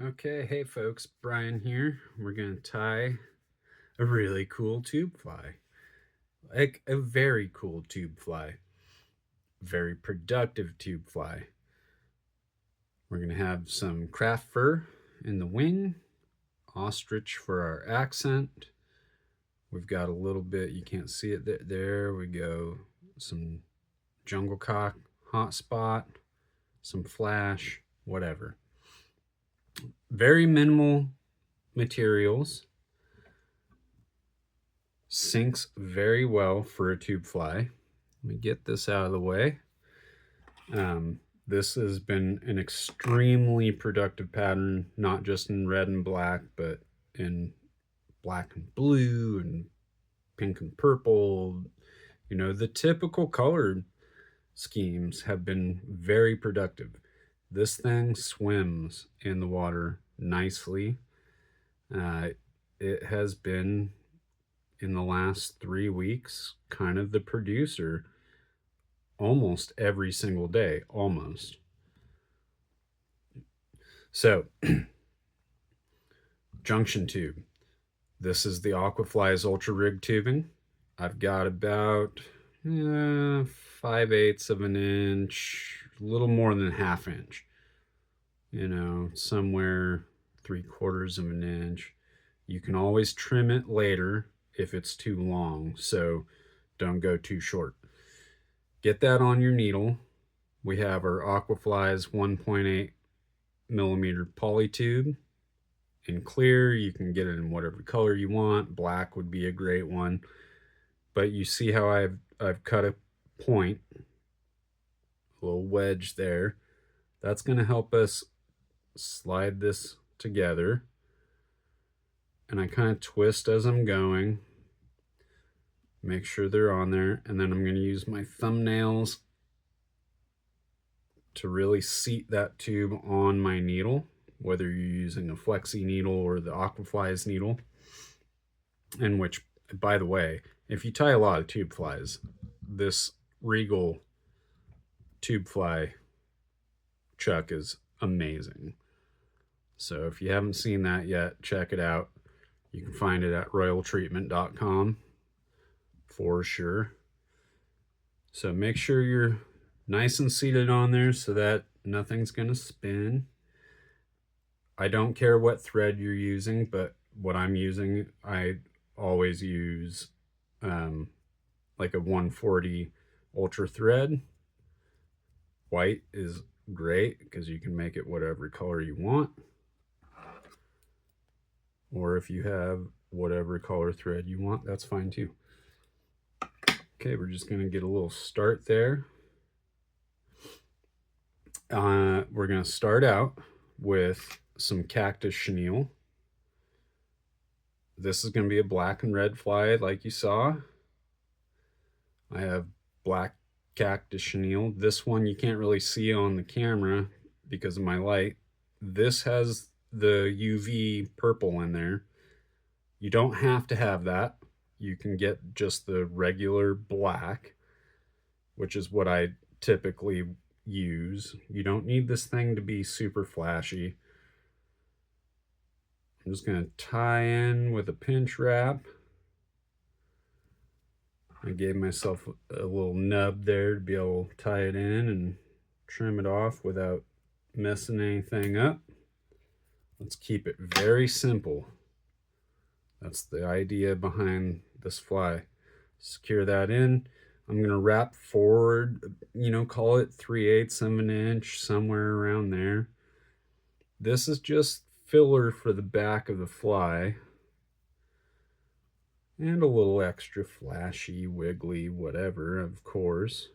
Okay, hey folks, Brian here. We're gonna tie a really cool tube fly. Like a very cool tube fly. Very productive tube fly. We're gonna have some craft fur in the wing, ostrich for our accent. We've got a little bit, you can't see it there we go. Some jungle cock, hot spot, some flash, whatever. Very minimal materials. Sinks very well for a tube fly. Let me get this out of the way. This has been an extremely productive pattern, not just in red and black, but in black and blue and pink and purple. You know, the typical colored schemes have been very productive. This thing swims in the water nicely. It has been, in the last 3 weeks, kind of the producer almost every single day, almost. So, junction tube. This is the Aquafly's Ultra Rig tubing. I've got about 5/8 of an inch, a little more than ½ inch. You know, somewhere 3/4 of an inch. You can always trim it later if it's too long, so don't go too short. Get that on your needle. We have our Aquafly's 1.8 millimeter poly tube in clear. You can get it in whatever color you want. Black would be a great one. But you see how I've cut a point, a little wedge there. That's going to help us slide this together. And I kind of twist as I'm going. Make sure they're on there. And then I'm going to use my thumbnails to really seat that tube on my needle, whether you're using a flexi needle or the Aquafly's needle. And which, by the way, if you tie a lot of tube flies, this Regal tube fly chuck is amazing. So if you haven't seen that yet, check it out. You can find it at royaltreatment.com for sure. So make sure you're nice and seated on there so that nothing's going to spin. I don't care what thread you're using, but what I'm using, I always use like a 140 ultra thread. White is great because you can make it whatever color you want. Or if you have whatever color thread you want, that's fine too. Okay, we're just going to get a little start there. We're going to start out with some cactus chenille. This is going to be a black and red fly like you saw. I have black cactus chenille. This one you can't really see on the camera because of my light. This has the UV purple in there. You don't have to have that. You can get just the regular black, which is what I typically use. You don't need this thing to be super flashy. I'm just going to tie in with a pinch wrap. I gave myself a little nub there to be able to tie it in and trim it off without messing anything up. Let's keep it very simple. That's the idea behind this fly. Secure that in. I'm going to wrap forward, you know, call it 3/8 of an inch, somewhere around there. This is just filler for the back of the fly. And a little extra flashy, wiggly, whatever, of course.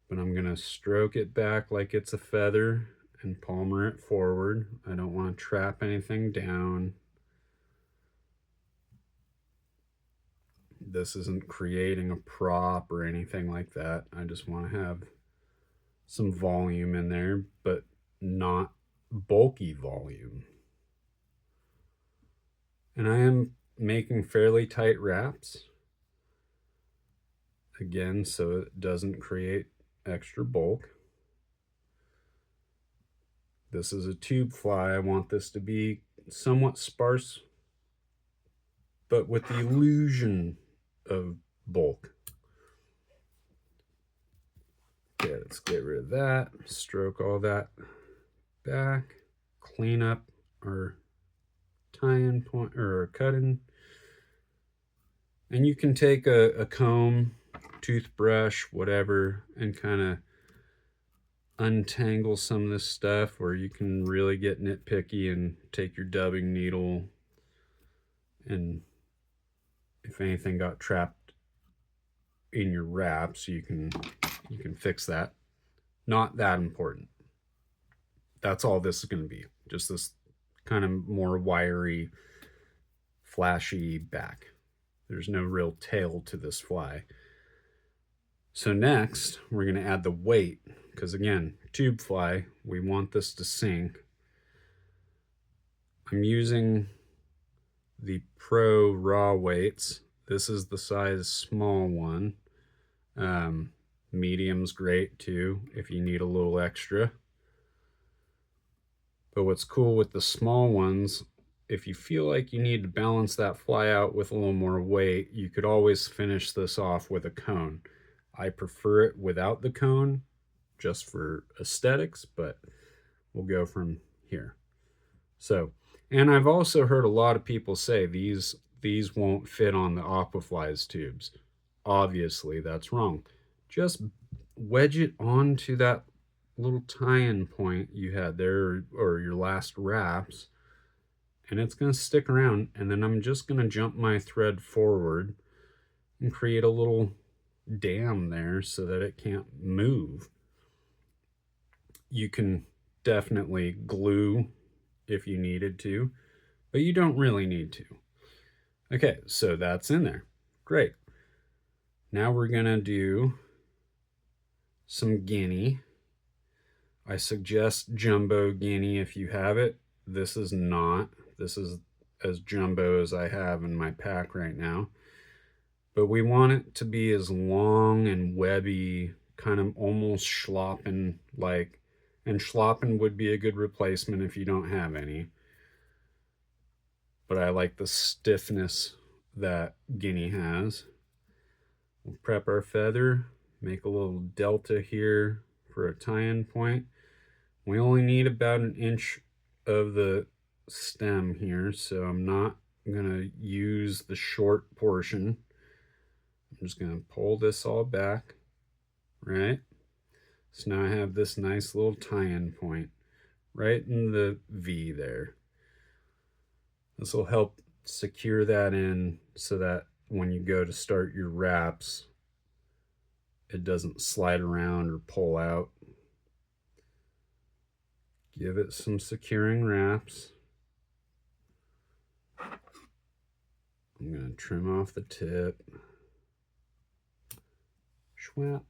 But I'm going to stroke it back like it's a feather and palmer it forward. I don't want to trap anything down. This isn't creating a prop or anything like that. I just want to have some volume in there, but not bulky volume. And I am making fairly tight wraps, again, so it doesn't create extra bulk. This is a tube fly. I want this to be somewhat sparse, but with the illusion of bulk. Okay, let's get rid of that. Stroke all that back. Clean up our tie-in point or cut-in. And you can take a comb, toothbrush, whatever, and kind of untangle some of this stuff, or you can really get nitpicky and take your dubbing needle, and if anything got trapped in your wraps, you can fix that. Not that important. That's all this is going to be. Just this kind of more wiry, flashy back. There's no real tail to this fly. So next, we're going to add the weight, because again, tube fly, we want this to sink. I'm using the Pro raw weights. This is the size small one. Medium's great too, if you need a little extra. But what's cool with the small ones, if you feel like you need to balance that fly out with a little more weight, you could always finish this off with a cone. I prefer it without the cone, just for aesthetics, but we'll go from here. So, and I've also heard a lot of people say these won't fit on the Aquaflies tubes. Obviously, that's wrong. Just wedge it onto that little tie-in point you had there, or your last wraps, and it's going to stick around. And then I'm just going to jump my thread forward and create a little dam there so that it can't move. You can definitely glue if you needed to, but you don't really need to. Okay, so that's in there. Great. Now we're going to do some guinea. I suggest jumbo guinea if you have it. This is not. This is as jumbo as I have in my pack right now. But we want it to be as long and webby, kind of almost schloppen like, and schloppen would be a good replacement if you don't have any. But I like the stiffness that guinea has. We'll prep our feather, make a little delta here for a tie-in point. We only need about 1 inch of the stem here, so I'm not gonna use the short portion. I'm just gonna pull this all back, right? So now I have this nice little tie-in point right in the V there. This will help secure that in so that when you go to start your wraps, it doesn't slide around or pull out. Give it some securing wraps. I'm going to trim off the tip. Schwap.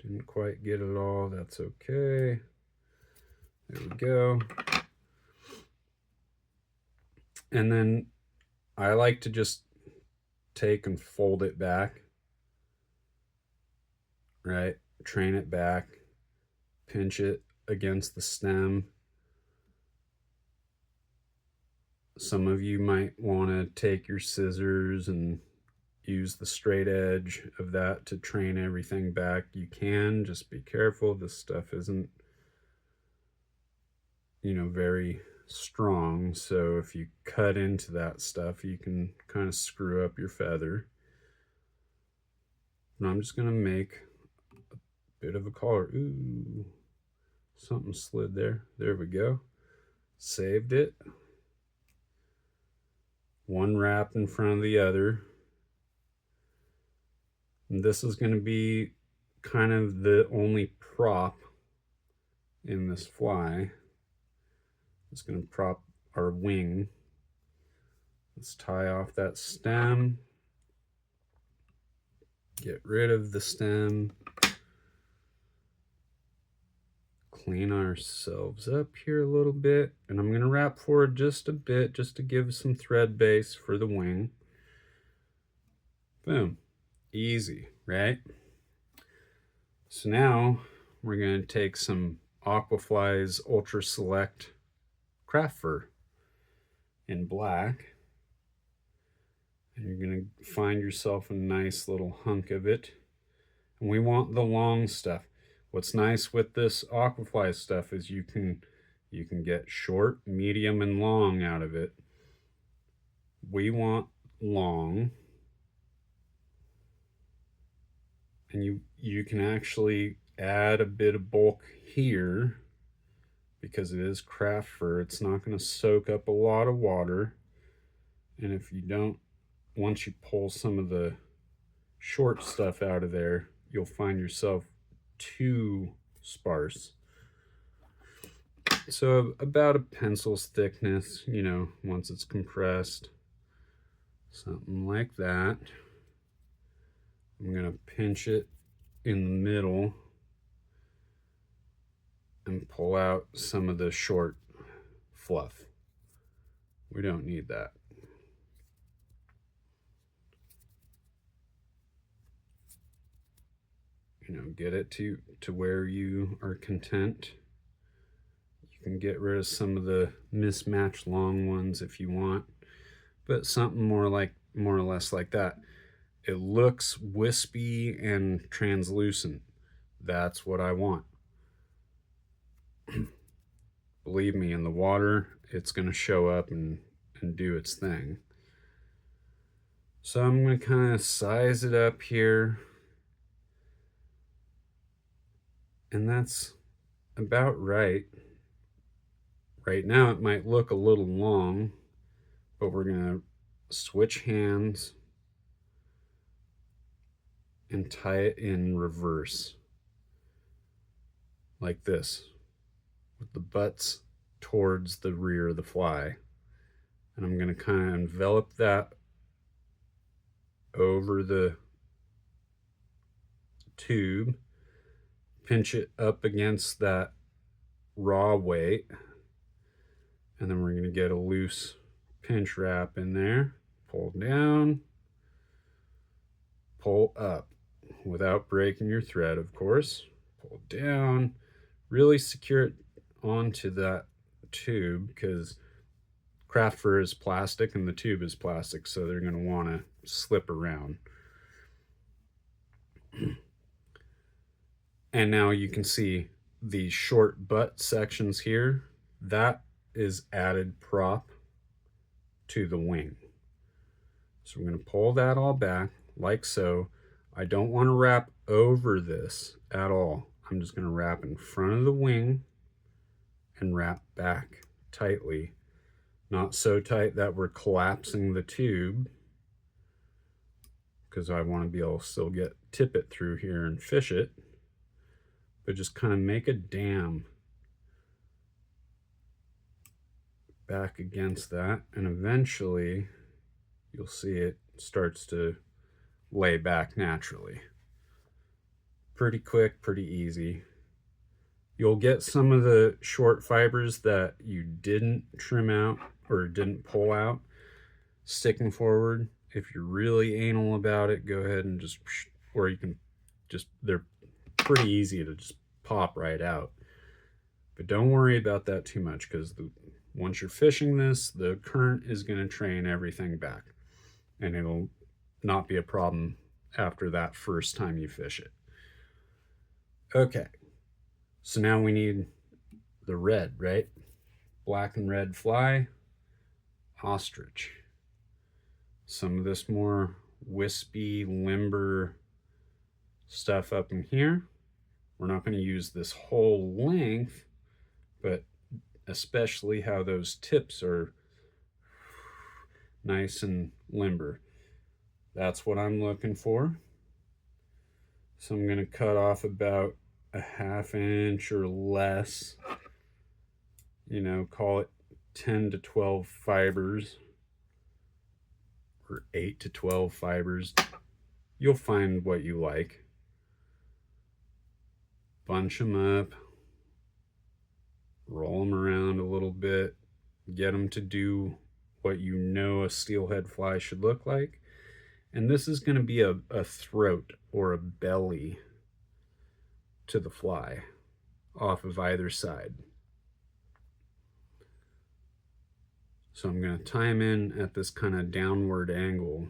Didn't quite get it all. That's okay. There we go. And then I like to just take and fold it back. Right? Train it back. Pinch it against the stem. Some of you might want to take your scissors and use the straight edge of that to train everything back. You can, just be careful. This stuff isn't, very strong. So if you cut into that stuff, you can kind of screw up your feather. And I'm just going to make a bit of a collar. Ooh, something slid there. There we go. Saved it. One wrap in front of the other. And this is going to be kind of the only prop in this fly. It's going to prop our wing. Let's tie off that stem. Get rid of the stem. Clean ourselves up here a little bit. And I'm going to wrap forward just a bit just to give some thread base for the wing. Boom. Easy, right? So now we're going to take some Aquafly's Ultra Select craft fur in black. And you're going to find yourself a nice little hunk of it. And we want the long stuff. What's nice with this Aquafly stuff is you can get short, medium, and long out of it. We want long. And you can actually add a bit of bulk here because it is craft fur. It's not going to soak up a lot of water. And if you don't, once you pull some of the short stuff out of there, you'll find yourself too sparse. So about a pencil's thickness, you know, once it's compressed, something like that. I'm going to pinch it in the middle and pull out some of the short fluff. We don't need that. You know, get it to where you are content. You can get rid of some of the mismatched long ones if you want, but something more or less like that. It looks wispy and translucent. That's what I want. Believe me, in the water, it's going to show up and do its thing. So I'm going to kind of size it up here. And that's about right. Right now it might look a little long, but we're going to switch hands and tie it in reverse. Like this, with the butts towards the rear of the fly. And I'm going to kind of envelop that over the tube, pinch it up against that raw weight, and then we're going to get a loose pinch wrap in there, pull down, pull up without breaking your thread, of course, pull down, really secure it onto that tube because craft fur is plastic and the tube is plastic, so they're going to want to slip around. And now you can see the short butt sections here. That is added prop to the wing. So we're going to pull that all back like so. I don't want to wrap over this at all. I'm just going to wrap in front of the wing and wrap back tightly. Not so tight that we're collapsing the tube, because I want to be able to still get tip it through here and fish it, but just kind of make a dam back against that, and eventually you'll see it starts to lay back naturally. Pretty quick, pretty easy. You'll get some of the short fibers that you didn't trim out or didn't pull out sticking forward. If you're really anal about it, go ahead and just, or you can just, they're pretty easy to just pop right out. But don't worry about that too much, because once you're fishing this, the current is going to train everything back, and it'll not be a problem after that first time you fish it. Okay, so now we need the red, right? Black and red fly, ostrich. Some of this more wispy, limber stuff up in here. We're not going to use this whole length, but especially how those tips are nice and limber. That's what I'm looking for. So I'm going to cut off about a 1/2 inch or less, you know, call it 10 to 12 fibers or 8 to 12 fibers. You'll find what you like. Bunch them up, roll them around a little bit, get them to do what you know a steelhead fly should look like. And this is going to be a throat or a belly to the fly. off of either side. So I'm going to tie them in at this kind of downward angle.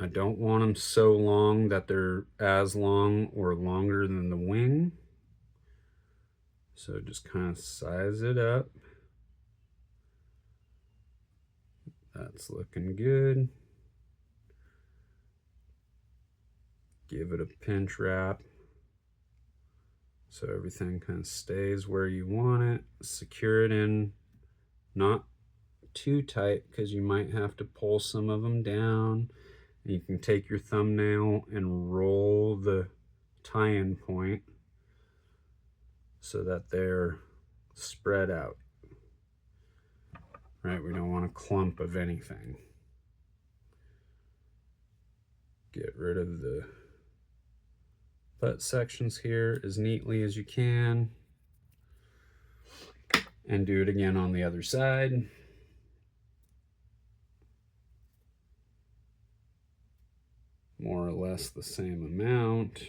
I don't want them so long that they're as long or longer than the wing. So just kind of size it up. That's looking good. Give it a pinch wrap so everything kind of stays where you want it. Secure it in, not too tight because you might have to pull some of them down. And you can take your thumbnail and roll the tie-in point so that they're spread out. Right, we don't want a clump of anything. Get rid of the butt sections here as neatly as you can. And do it again on the other side. More or less the same amount.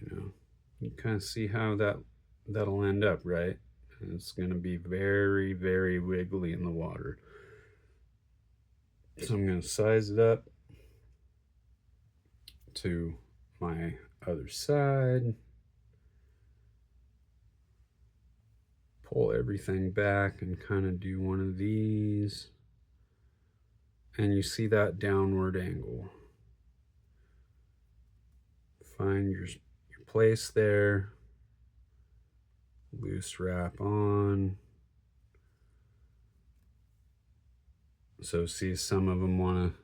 You know, you kind of see how that'll end up, right? And it's going to be very, very wiggly in the water. So I'm going to size it up to my other side. Pull everything back and kind of do one of these. And you see that downward angle. Find your place there. Loose wrap on. So see, some of them want to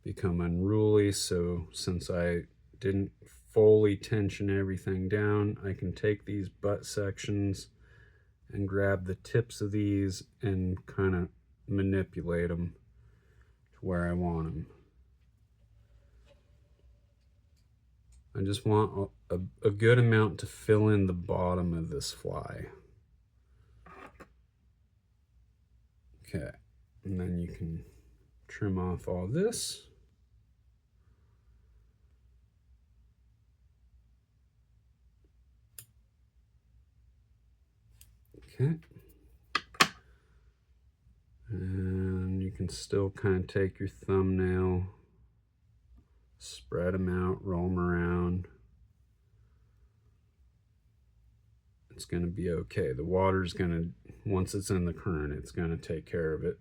become unruly. So since I didn't fully tension everything down, I can take these butt sections and grab the tips of these and kind of manipulate them to where I want them. I just want a good amount to fill in the bottom of this fly. Okay, and then you can trim off all this. Okay. And you can still kind of take your thumbnail, spread them out, roll them around. It's going to be okay. The water's going to, once it's in the current, it's going to take care of it.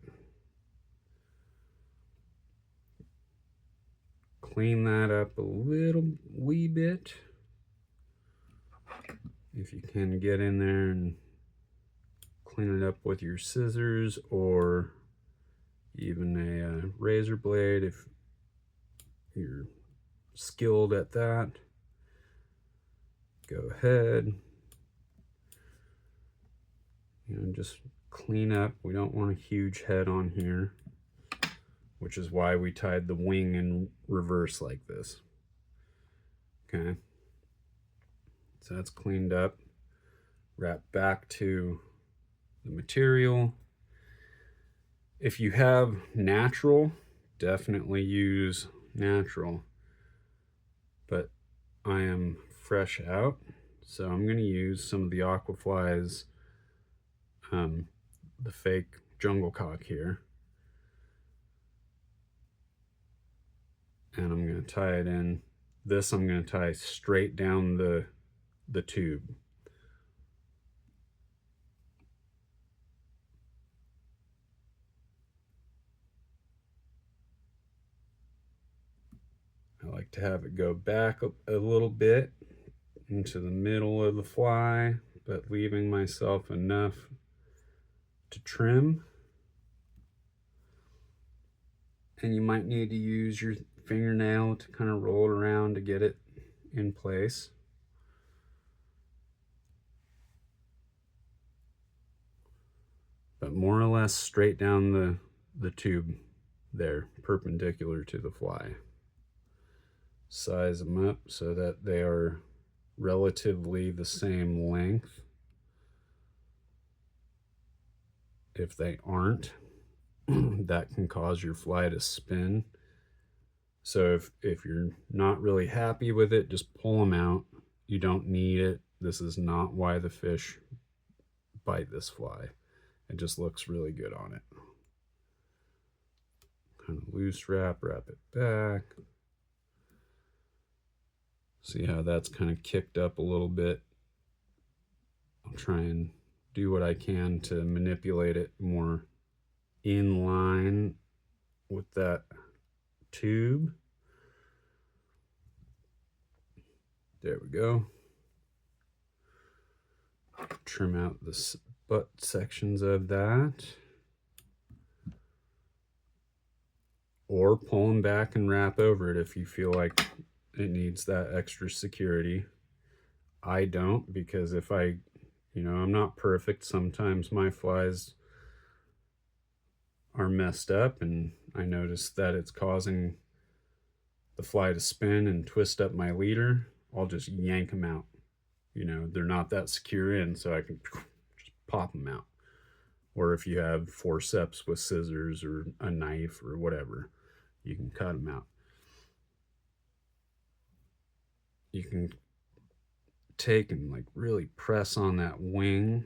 Clean that up a wee bit. If you can get in there and clean it up with your scissors or even a razor blade if you're skilled at that. Go ahead. You know, just clean up. We don't want a huge head on here, which is why we tied the wing in reverse like this. Okay. So that's cleaned up. Wrap back to the material. If you have natural, definitely use natural. But I am fresh out, so I'm going to use some of the Aquafly's, the fake jungle cock here. And I'm going to tie it in. This I'm going to tie straight down the tube. I like to have it go back a little bit into the middle of the fly, but leaving myself enough to trim. And you might need to use your fingernail to kind of roll it around to get it in place. But more or less straight down the tube there, perpendicular to the fly. Size them up so that they are relatively the same length. if they aren't, that can cause your fly to spin. So if you're not really happy with it, just pull them out. You don't need it. This is not why the fish bite this fly. It just looks really good on it. Kind of loose wrap it back. See how that's kind of kicked up a little bit. I'll try and do what I can to manipulate it more in line with that tube. There we go. Trim out the butt sections of that. Or pull them back and wrap over it if you feel like it needs that extra security. I don't, because if I'm not perfect. Sometimes my flies are messed up and I notice that it's causing the fly to spin and twist up my leader. I'll just yank them out. They're not that secure in, so I can just pop them out. Or if you have forceps with scissors or a knife or whatever, you can cut them out. You can take and like really press on that wing.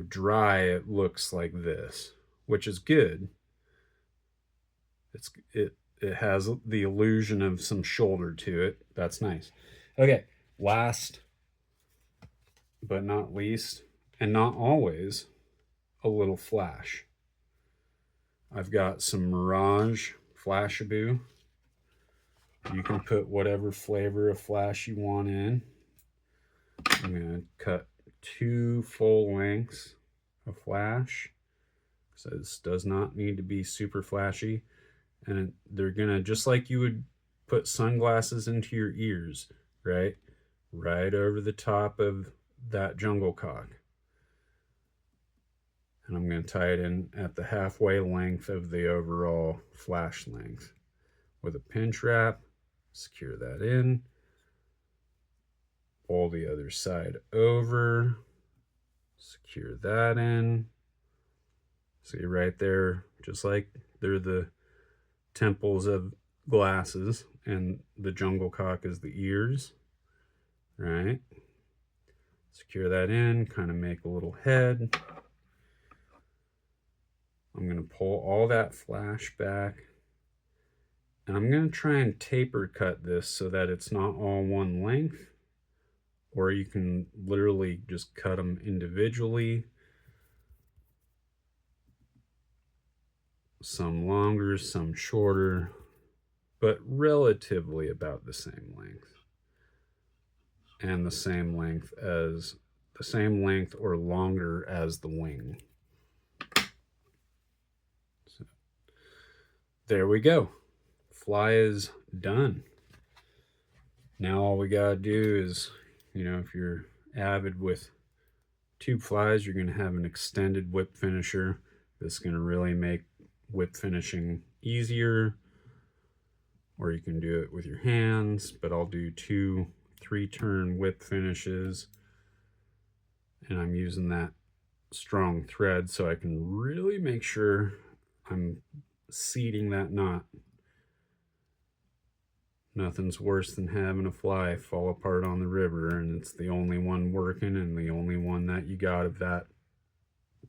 Dry, it looks like this, which is good. It has the illusion of some shoulder to it. That's nice. Okay, last but not least, and not always, a little flash. I've got some Mirage Flashabou. You can put whatever flavor of flash you want in. I'm going to cut 2 full lengths of flash. So this does not need to be super flashy. And they're going to, just like you would put sunglasses into your ears, right? Right over the top of that jungle cock. And I'm going to tie it in at the halfway length of the overall flash length. With a pinch wrap, secure that in. Pull the other side over. Secure that in. See right there, just like they're the temples of glasses and the jungle cock is the ears, right? Secure that in, kind of make a little head. I'm going to pull all that flash back, and I'm going to try and taper cut this so that it's not all one length, or you can literally just cut them individually. Some longer, some shorter, but relatively about the same length. And the same length or longer as the wing. So, there we go. Fly is done. Now all we gotta do is, if you're avid with tube flies, you're gonna have an extended whip finisher. This is gonna really make whip finishing easier, or you can do it with your hands, but I'll do 2-3 turn whip finishes, and I'm using that strong thread so I can really make sure I'm seating that knot. Nothing's worse than having a fly fall apart on the river and it's the only one working and the only one that you got of that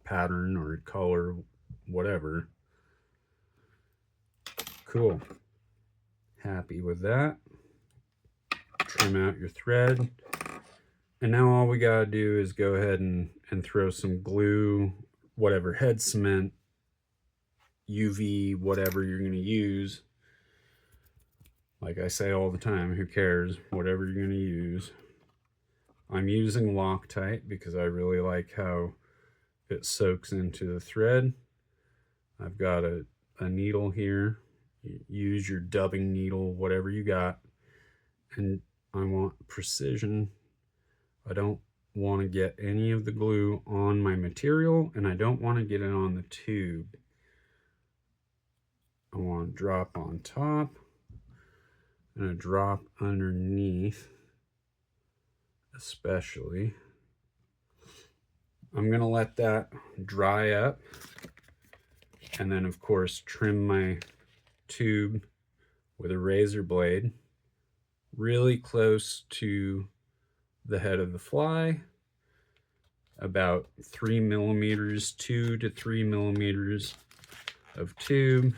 pattern or color, whatever. Cool. Happy with that. Trim out your thread. And now all we gotta do is go ahead and throw some glue, whatever, head cement, UV, whatever you're gonna use. Like I say all the time, who cares? Whatever you're gonna use. I'm using Loctite because I really like how it soaks into the thread. I've got a needle here. Use your dubbing needle, whatever you got. And I want precision. I don't want to get any of the glue on my material, and I don't want to get it on the tube. I want to drop on top and a drop underneath, especially. I'm gonna let that dry up, and then of course trim my tube with a razor blade really close to the head of the fly, about 3 millimeters, 2 to 3 millimeters of tube.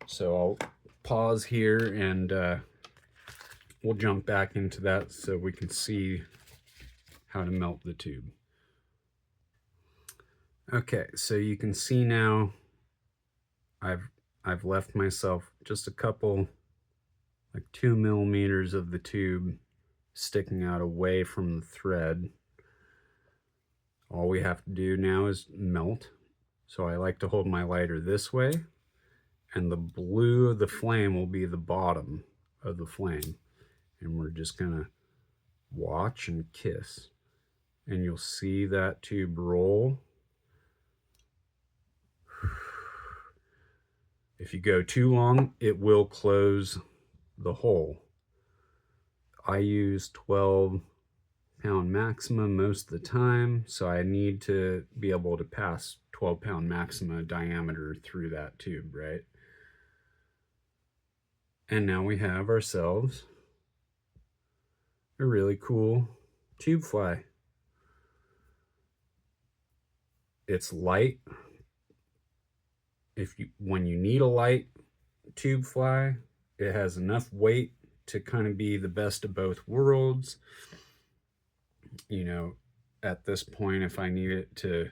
So I'll pause here and we'll jump back into that so we can see how to melt the tube. Okay, so you can see now I've left myself just a couple, like 2 millimeters of the tube sticking out away from the thread. All we have to do now is melt. So I like to hold my lighter this way, and the blue of the flame will be the bottom of the flame. And we're just gonna watch and kiss. And you'll see that tube roll. If you go too long, it will close the hole. I use 12-pound maxima most of the time, so I need to be able to pass 12-pound maxima diameter through that tube, right? And now we have ourselves a really cool tube fly. It's light. When you need a light tube fly, it has enough weight to kind of be the best of both worlds. You know, at this point, if I need it to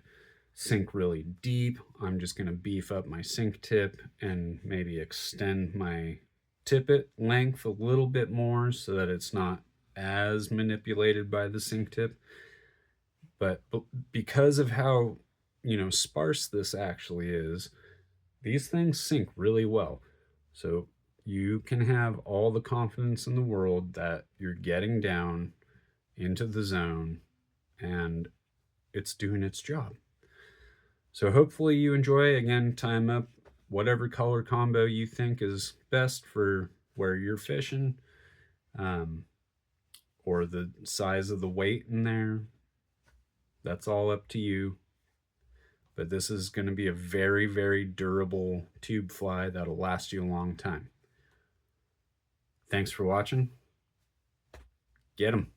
sink really deep, I'm just going to beef up my sink tip and maybe extend my tippet length a little bit more so that it's not as manipulated by the sink tip. But because of how, you know, sparse this actually is, these things sink really well. So you can have all the confidence in the world that you're getting down into the zone and it's doing its job. So hopefully you enjoy. Again, time up whatever color combo you think is best for where you're fishing, or the size of the weight in there. That's all up to you. But this is going to be a very, very durable tube fly that'll last you a long time. Thanks for watching. Get 'em.